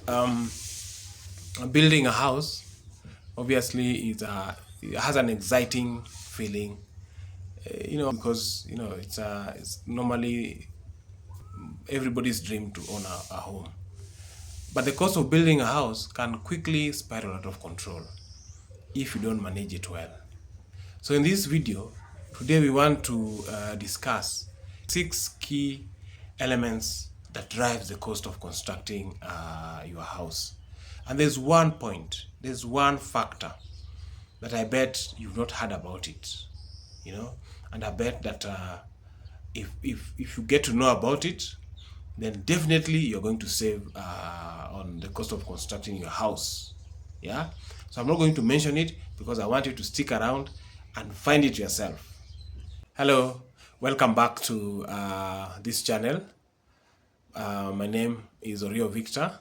Um, Building a house obviously it has an exciting feeling, because it's normally everybody's dream to own a home. But the cost of building a house can quickly spiral out of control if you don't manage it well. So in this video, today we want to discuss 6 key elements that drives the cost of constructing your house. And there's one factor that I bet you've not heard about it, and I bet that if you get to know about it, then definitely you're going to save on the cost of constructing your house. Yeah. So I'm not going to mention it because I want you to stick around and find it yourself. Hello, welcome back to this channel. My name is Orio Victor.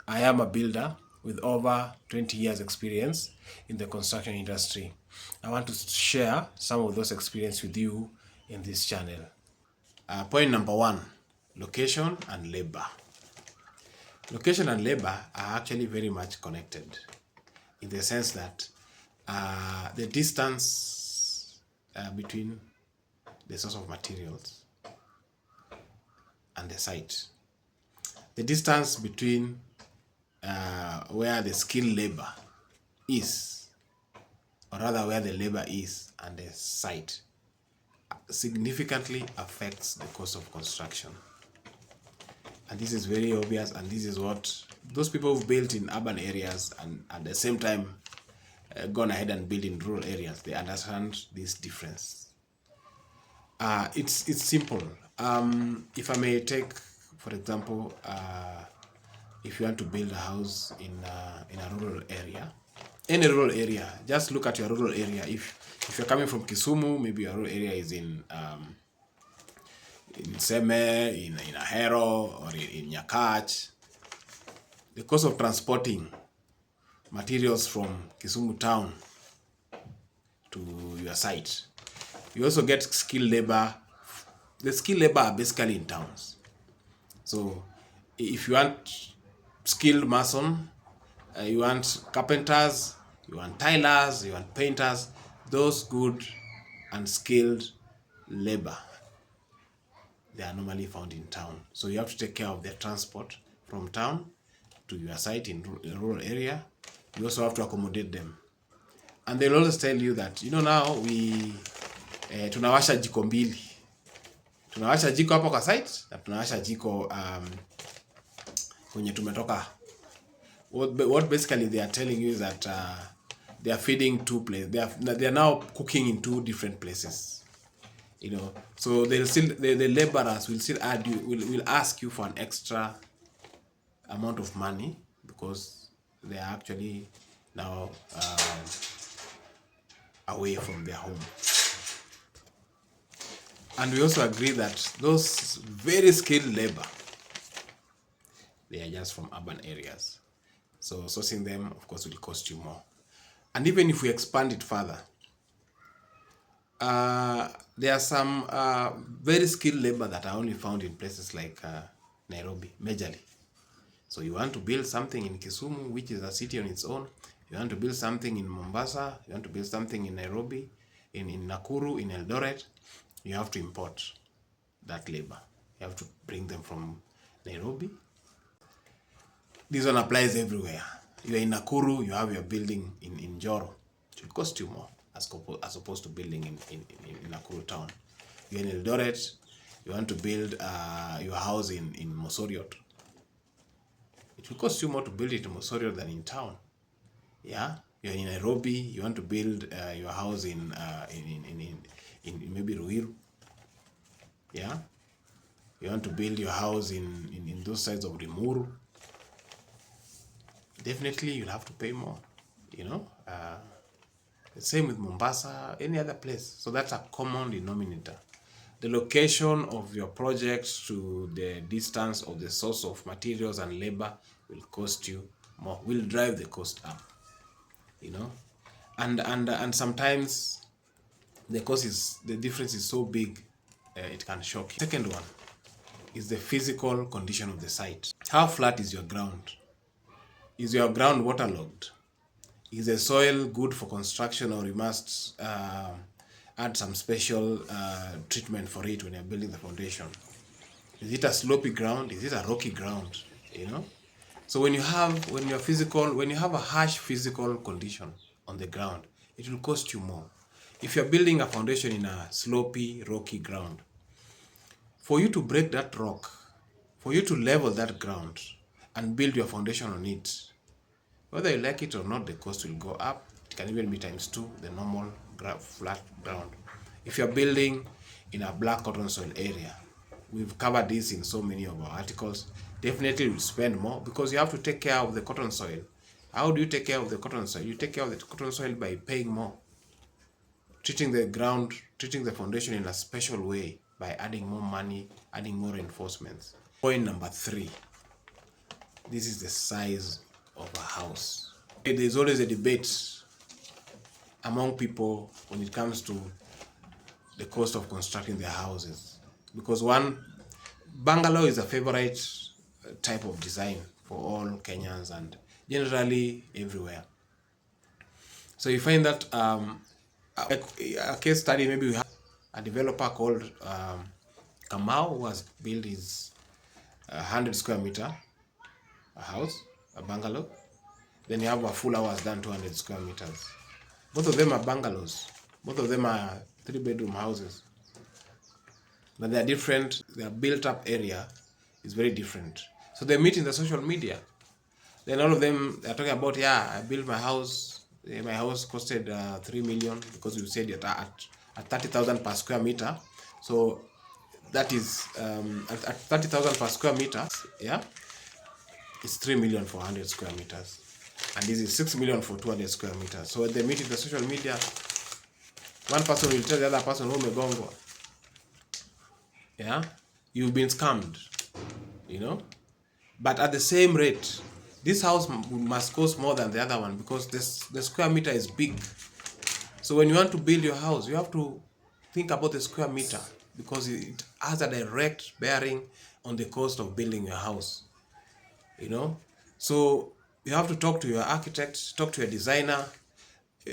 I am a builder with over 20 years experience in the construction industry. I want to share some of those experiences with you in this channel. Point number one, location and labor. Location and labor are actually very much connected in the sense that the distance between the source of materials and the site, the distance between where the skilled labor is, or rather where the labor is, and the site significantly affects the cost of construction. And this is very obvious, and this is what those people who've built in urban areas and at the same time gone ahead and built in rural areas, they understand this difference. It's simple. If I may take, for example, if you want to build a house in a rural area, any rural area, just look at your rural area. If you're coming from Kisumu, maybe your rural area is in Seme, in Ahero, or in Nyakach. The cost of transporting materials from Kisumu town to your site. You also get skilled labor. The skilled labor are basically in towns. So if you want skilled mason, you want carpenters, you want tilers, you want painters, those good and skilled labor, they are normally found in town. So you have to take care of their transport from town to your site in a rural area. You also have to accommodate them. And they'll always tell you that, now we tunawasha jiko mbili. Tunawasha jiko hapo kwa site na tunawasha jiko kwenye tumetoka. What basically they are telling you is that they are feeding two places. They are now cooking in two different places. So they'll still the laborers will still will ask you for an extra amount of money because they are actually now away from their home. And we also agree that those very skilled labor, they are just from urban areas. So sourcing them, of course, will cost you more. And even if we expand it further, there are some very skilled labor that are only found in places like Nairobi, majorly. So you want to build something in Kisumu, which is a city on its own. You want to build something in Mombasa. You want to build something in Nairobi, in Nakuru, in Eldoret. You have to import that labor. You have to bring them from Nairobi. This one applies everywhere. You're in Nakuru, you have your building in Joro. It will cost you more as opposed to building in Nakuru town. You're in Eldoret, you want to build your house in Mosoriot. It will cost you more to build it in Mosoriot than in town. Yeah, you're in Nairobi, you want to build your house in maybe Ruiru. Yeah, you want to build your house in those sides of Limuru. Definitely you'll have to pay more, the same with Mombasa, any other place. So that's a common denominator. The location of your project to the distance of the source of materials and labor will cost you more, will drive the cost up, and sometimes the difference is so big, it can shock you. Second one is the physical condition of the site. How flat is your ground? Is your ground waterlogged? Is the soil good for construction, or you must add some special treatment for it when you're building the foundation? Is it a slopy ground? Is it a rocky ground? You know? So when you have a harsh physical condition on the ground, it will cost you more. If you're building a foundation in a slopy, rocky ground, for you to break that rock, for you to level that ground and build your foundation on it, whether you like it or not, the cost will go up. It can even be times 2 the normal flat ground. If you're building in a black cotton soil area, we've covered this in so many of our articles, definitely will spend more because you have to take care of the cotton soil. How do you take care of the cotton soil? You take care of the cotton soil by paying more, treating the ground, treating the foundation in a special way by adding more money, adding more reinforcements. Point number 3. This is the size of a house. There's always a debate among people when it comes to the cost of constructing their houses, because one, bungalow is a favorite type of design for all Kenyans and generally everywhere. So you find that a case study, maybe we have a developer called Kamau who has built his 100 square meter a house, a bungalow. Then you have a full house done 200 square meters. Both of them are bungalows. Both of them are 3-bedroom houses. But they are different. Their built-up area is very different. So they meet in the social media. Then all of them are talking about, yeah, I built my house. My house costed 3 million because you said at 30,000 per square meter. So that is at 30,000 per square meter. Yeah, it's 3 million for 100 square meters. And this is 6 million for 200 square meters. So when they meet in the social media, one person will tell the other person, oh, Megongo, yeah, you've been scammed, you know. But at the same rate, this house must cost more than the other one because the square meter is big. So when you want to build your house, you have to think about the square meter because it has a direct bearing on the cost of building your house, you know. So you have to talk to your architect, talk to your designer,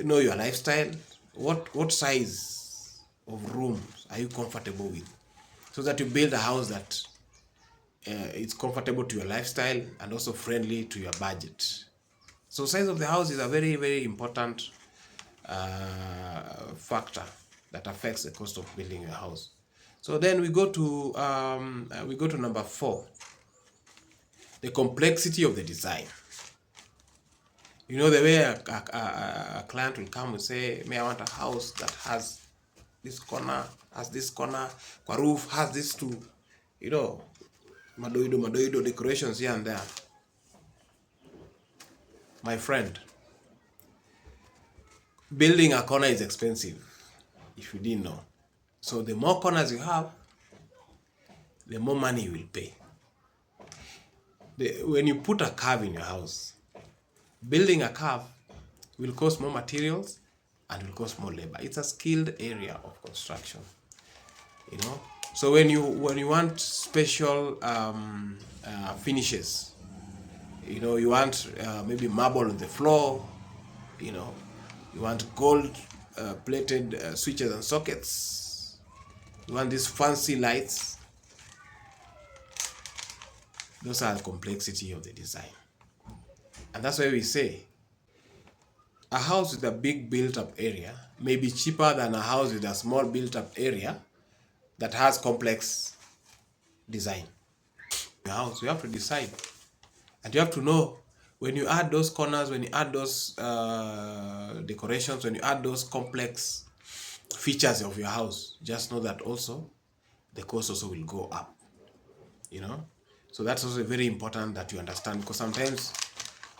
know your lifestyle. What size of rooms are you comfortable with, so that you build a house that it's comfortable to your lifestyle and also friendly to your budget. So size of the house is a very, very important factor that affects the cost of building your house. So then we go to number 4, the complexity of the design. You know, the way a client will come and say, may I want a house that has this corner, kwa roof, has this too, you know, madoido decorations here and there. My friend, building a corner is expensive, if you didn't know. So the more corners you have, the more money you will pay. When you put a curve in your house, building a curve will cost more materials and will cost more labor. It's a skilled area of construction, you know. So when you want special finishes, you know, you want maybe marble on the floor, you know, you want gold plated switches and sockets, you want these fancy lights. Those are the complexity of the design. And that's why we say a house with a big built-up area may be cheaper than a house with a small built-up area that has complex design. Your house, you have to decide. And you have to know, when you add those corners, when you add those decorations, when you add those complex features of your house, just know that also the cost also will go up, you know. So that's also very important that you understand, because sometimes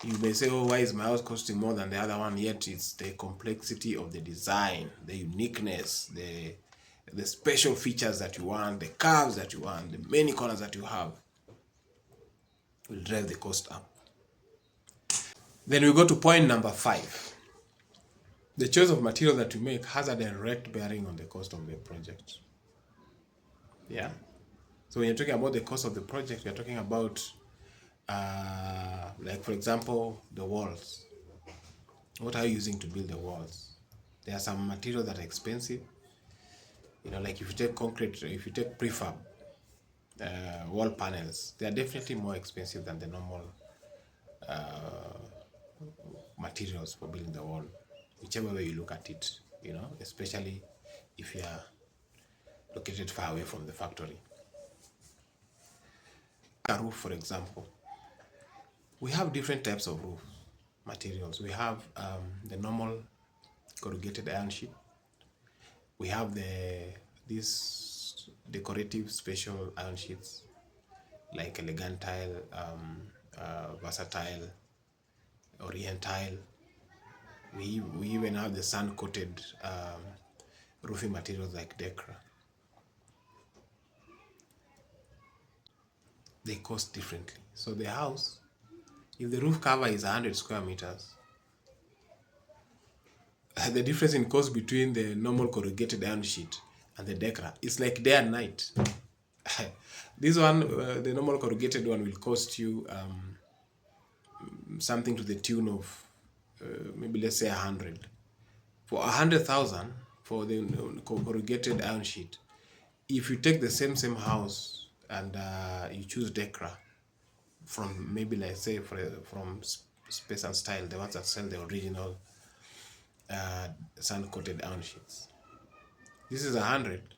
you may say, oh, why is my house costing more than the other one? Yet it's the complexity of the design, the uniqueness, the special features that you want, the curves that you want, the many corners that you have will drive the cost up. Then we go to point number 5. The choice of material that you make has a direct bearing on the cost of the project. Yeah. So when you're talking about the cost of the project, you're talking about Like for example, the walls. What are you using to build the walls? There are some materials that are expensive. Like if you take concrete, if you take prefab wall panels, they are definitely more expensive than the normal materials for building the wall, whichever way you look at it, especially if you are located far away from the factory. A roof, for example, we have different types of roof materials. We have the normal corrugated iron sheet. We have these decorative special iron sheets like elegantile, versatile, orientile. We even have the sun coated roofing materials like Decra. They cost differently. So the house, if the roof cover is 100 square meters, the difference in cost between the normal corrugated iron sheet and the Decra is like day and night. This one, the normal corrugated one, will cost you something to the tune of maybe let's say 100. For 100,000 for the corrugated iron sheet, if you take the same house and you choose Decra from maybe let's say from Space and Style, the ones that sell the original sun coated iron sheets, this is 100.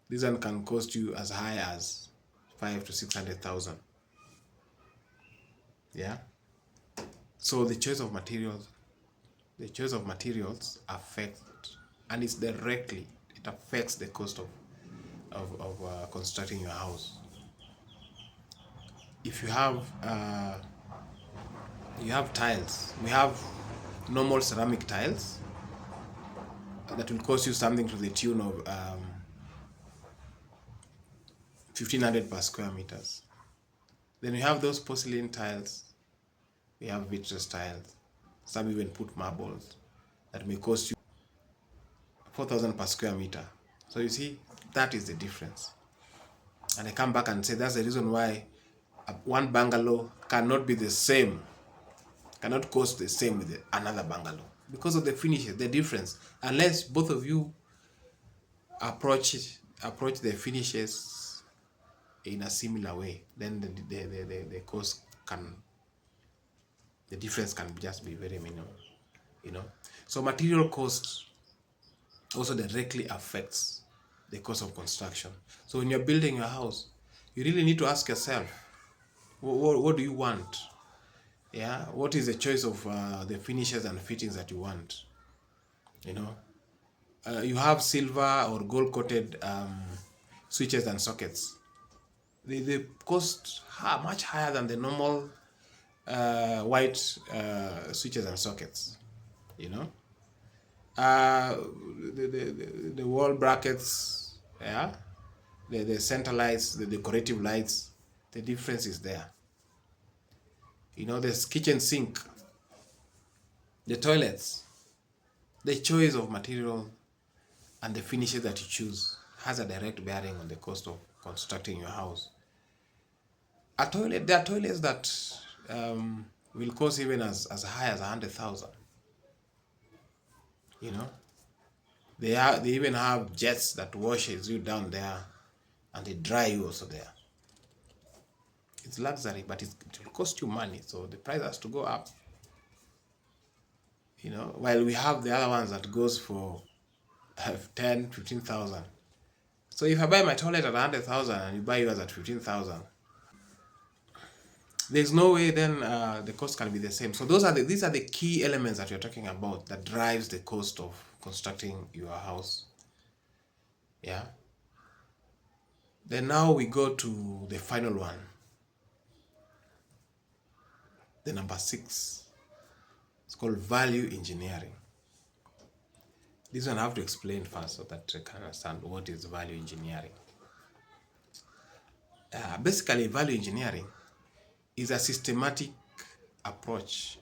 This one can cost you as high as 5 to 600,000. Yeah. So the choice of materials affect, and it affects the cost of constructing your house. If you have tiles, we have normal ceramic tiles that will cost you something to the tune of 1,500 per square meters. Then we have those porcelain tiles. We have vitreous tiles. Some even put marbles that may cost you 4,000 per square meter. So you see, that is the difference. And I come back and say that's the reason why one bungalow cannot be the same, cannot cost the same with another bungalow, because of the finishes, the difference. Unless both of you approach the finishes in a similar way, then the cost the difference can just be very minimal. So material cost also directly affects the cost of construction. So when you're building your house, you really need to ask yourself, what do you want? Yeah, what is the choice of the finishes and fittings that you want? You have silver or gold coated switches and sockets. They cost much higher than the normal white switches and sockets. Uh, the wall brackets, yeah, the center lights, the decorative lights, the difference is there. There's kitchen sink, the toilets, the choice of material and the finishes that you choose has a direct bearing on the cost of constructing your house. There are toilets that will cost even as high as 100,000. They even have jets that washes you down there, and they dry you also there. It's luxury, but it will cost you money, so the price has to go up. While we have the other ones that goes for 10, 15,000. So if I buy my toilet at 100,000 and you buy yours at 15,000, there's no way then the cost can be the same. So these are the key elements that we're talking about that drives the cost of constructing your house. Yeah. Then now we go to the final one, the number 6. It's called value engineering. This one I have to explain first so that you can understand what is value engineering. Basically, value engineering is a systematic approach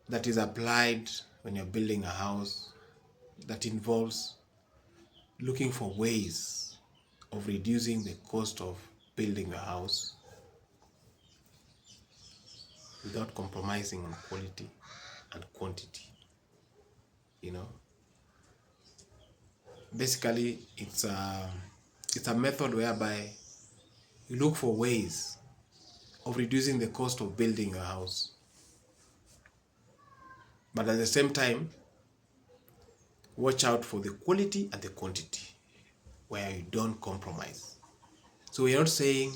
that is applied when you're building a house that involves looking for ways of reducing the cost of building a house without compromising on quality and quantity. You know, basically it's a method whereby you look for ways of reducing the cost of building a house, but at the same time watch out for the quality and the quantity where you don't compromise. So we're not saying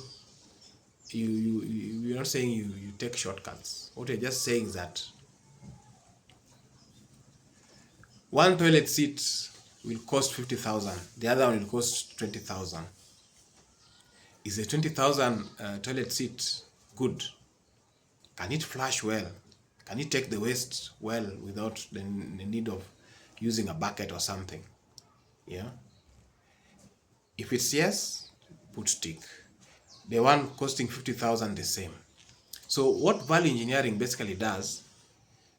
you're not saying you take shortcuts. What you're just saying is that one toilet seat will cost 50,000, the other one will cost 20,000. Is a 20,000 toilet seat good? Can it flush well? Can it take the waste well without the need of using a bucket or something? Yeah. If it's yes, put tick. The one costing 50,000 the same. So what value engineering basically does,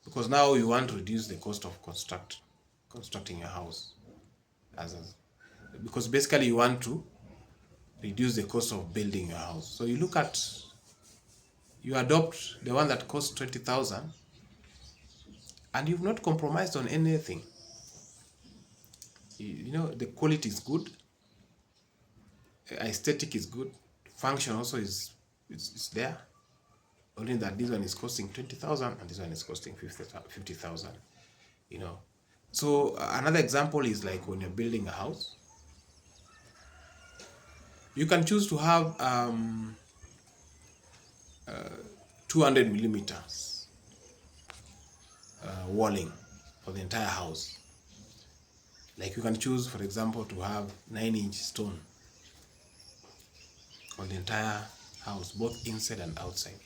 because now you want to reduce the cost of constructing a house, because basically you want to reduce the cost of building a house. So you adopt the one that costs 20,000, and you've not compromised on anything. You know, the quality is good, aesthetic is good, function also is there. Only that this one is costing 20,000 and this one is costing 50,000. You know, so another example is like when you're building a house, you can choose to have 200 millimeters walling for the entire house. Like you can choose, for example, to have 9-inch stone on the entire house, both inside and outside.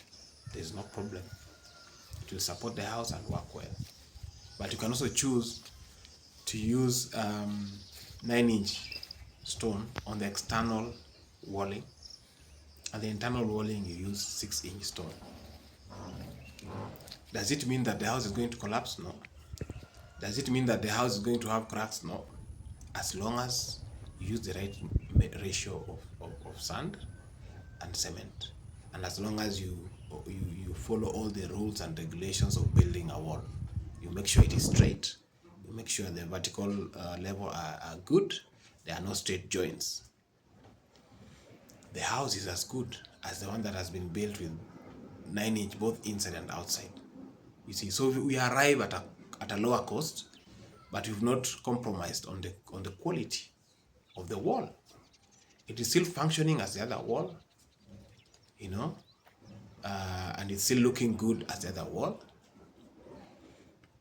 There's no problem. It will support the house and work well. But you can also choose to use 9-inch stone on the external walling, and the internal walling you use 6-inch stone. Does it mean that the house is going to collapse? No. Does it mean that the house is going to have cracks? No. As long as you use the right ratio of sand and cement, and as long as you follow all the rules and regulations of building a wall, you make sure it is straight, you make sure the vertical level are good, there are no straight joints. The house is as good as the one that has been built with 9-inch both inside and outside. You see, so we arrive at a lower cost, but we've not compromised on the quality of the wall. It is still functioning as the other wall, you know, and it's still looking good as the other wall,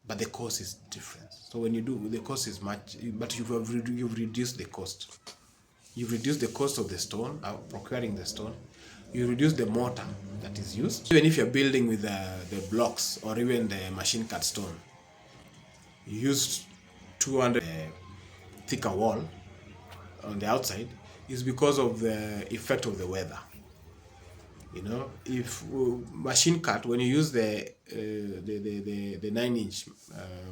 but the cost is different. So when you do, the cost is much, but you've reduced the cost. You've reduced the cost of the stone, procuring the stone. You reduce the mortar that is used. Even if you're building with the blocks or even the machine cut stone, you use 200 thicker wall on the outside, is because of the effect of the weather. You know, if machine cut, when you use the 9-inch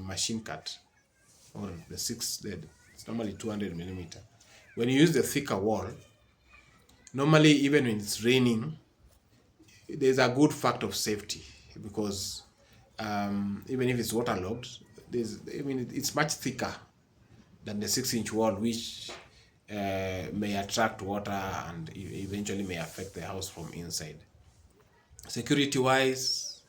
machine cut, or it's normally 200 millimeter. When you use the thicker wall, normally even when it's raining, there's a good factor of safety, because even if it's waterlogged, it's much thicker than the 6-inch wall, which may attract water and eventually may affect the house from inside. Security-wise,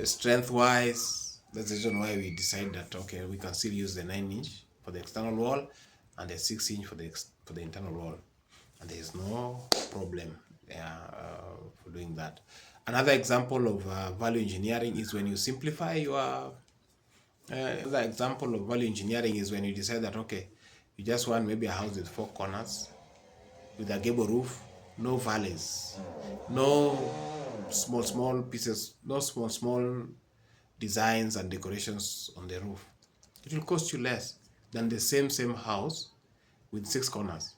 strength-wise, that's the reason why we decide that, okay, we can still use the 9-inch for the external wall and the 6-inch for the internal wall, and there is no problem for doing that. Another example of value engineering is when you simplify your. Another example of value engineering is when you decide that, okay, you just want maybe a house with 4 corners, with a gable roof, no valleys, no small pieces, no small designs and decorations on the roof. It will cost you less than the same house with 6 corners.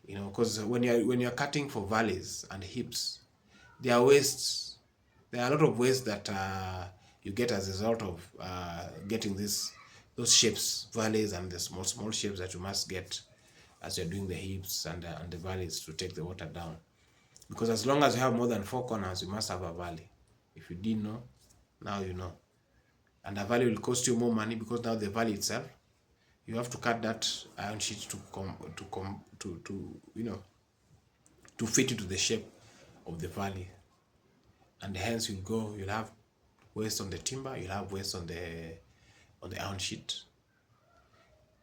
You know, because when you're cutting for valleys and hips, there are wastes. There are a lot of waste that you get as a result of getting those shapes, valleys, and the small shapes that you must get as you're doing the hips and the valleys to take the water down. Because as long as you have more than 4 corners, you must have a valley. If you didn't know, now you know. And the valley will cost you more money, because now the valley itself, you have to cut that iron sheet to fit into the shape of the valley. And hence you'll have waste on the timber, you'll have waste on the iron sheet.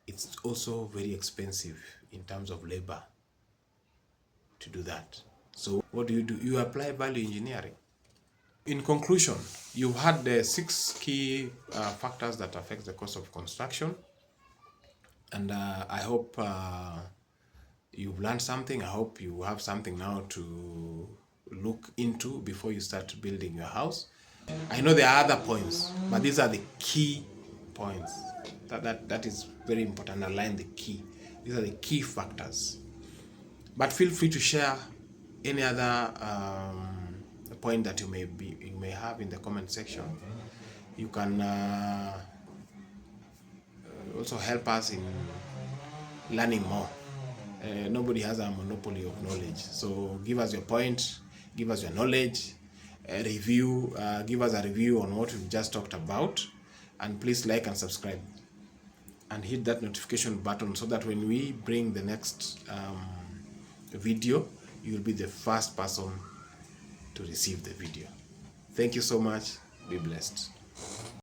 It's also very expensive in terms of labor to do that. So what do? You apply value engineering. In conclusion, you've had the 6 key factors that affect the cost of construction, and I hope you've learned something. I hope you have something now to look into before you start building your house. I know there are other points, but these are the key points. That is very important. Align the key. These are the key factors. But feel free to share any other point that you may have in the comment section. You can also help us in learning more. Nobody has a monopoly of knowledge, so give us your point, give us your knowledge, give us a review on what we've just talked about, and please like and subscribe and hit that notification button so that when we bring the next video, you'll be the first person to receive the video. Thank you so much. Be blessed.